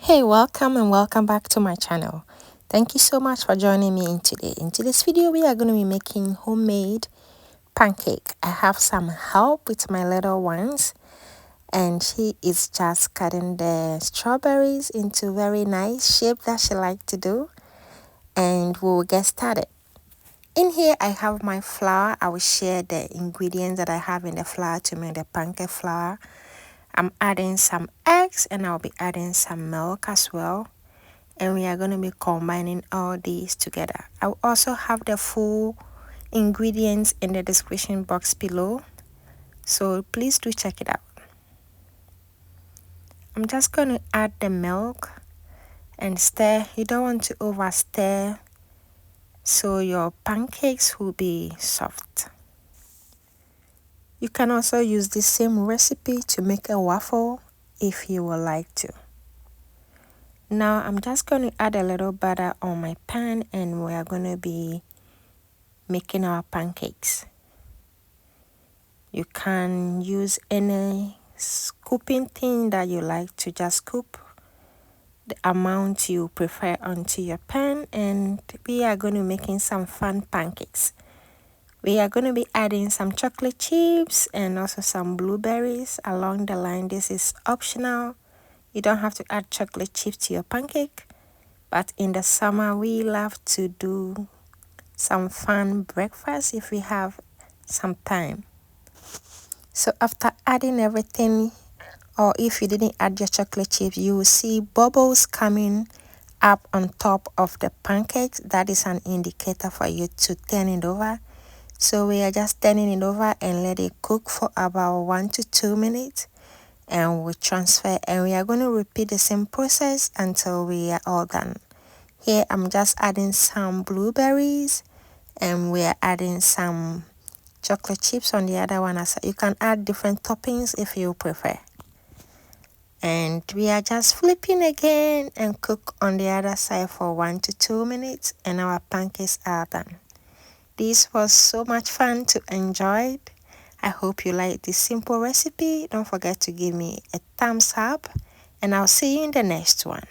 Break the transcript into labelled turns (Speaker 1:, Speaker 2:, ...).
Speaker 1: Hey, welcome and welcome back to my channel. Thank you so much for joining me in today. In today's video, we are going to be making homemade pancake. I have some help with my little ones, and she is just cutting the strawberries into very nice shape that she likes to do, and we'll get started. In here, I have my flour. I will share the ingredients that I have in the flour to make the pancake flour. I'm adding some eggs and I'll be adding some milk as well. And we are going to be combining all these together. I will also have the full ingredients in the description box below, so please do check it out. I'm just going to add the milk and stir. You don't want to over stir, so your pancakes will be soft. You can also use the same recipe to make a waffle if you would like to. Now I'm just going to add a little butter on my pan, and we are going to be making our pancakes. You can use any scooping thing that you like to just scoop the amount you prefer onto your pan, and we are going to be making some fun pancakes. We are going to be adding some chocolate chips and also some blueberries along the line. This is optional. You don't have to add chocolate chips to your pancake, but in the summer we love to do some fun breakfast if we have some time. So after adding everything, or if you didn't add your chocolate chips, you will see bubbles coming up on top of the pancakes. That is an indicator for you to turn it over. So we are just turning it over and let it cook for about 1 to 2 minutes, and we transfer, and we are going to repeat the same process until we are all done. Here I'm just adding some blueberries, and we are adding some chocolate chips on the other one. You can add different toppings if you prefer. And we are just flipping again and cook on the other side for 1 to 2 minutes, and our pancakes are done. This was so much fun to enjoy. I hope you like this simple recipe. Don't forget to give me a thumbs up, and I'll see you in the next one.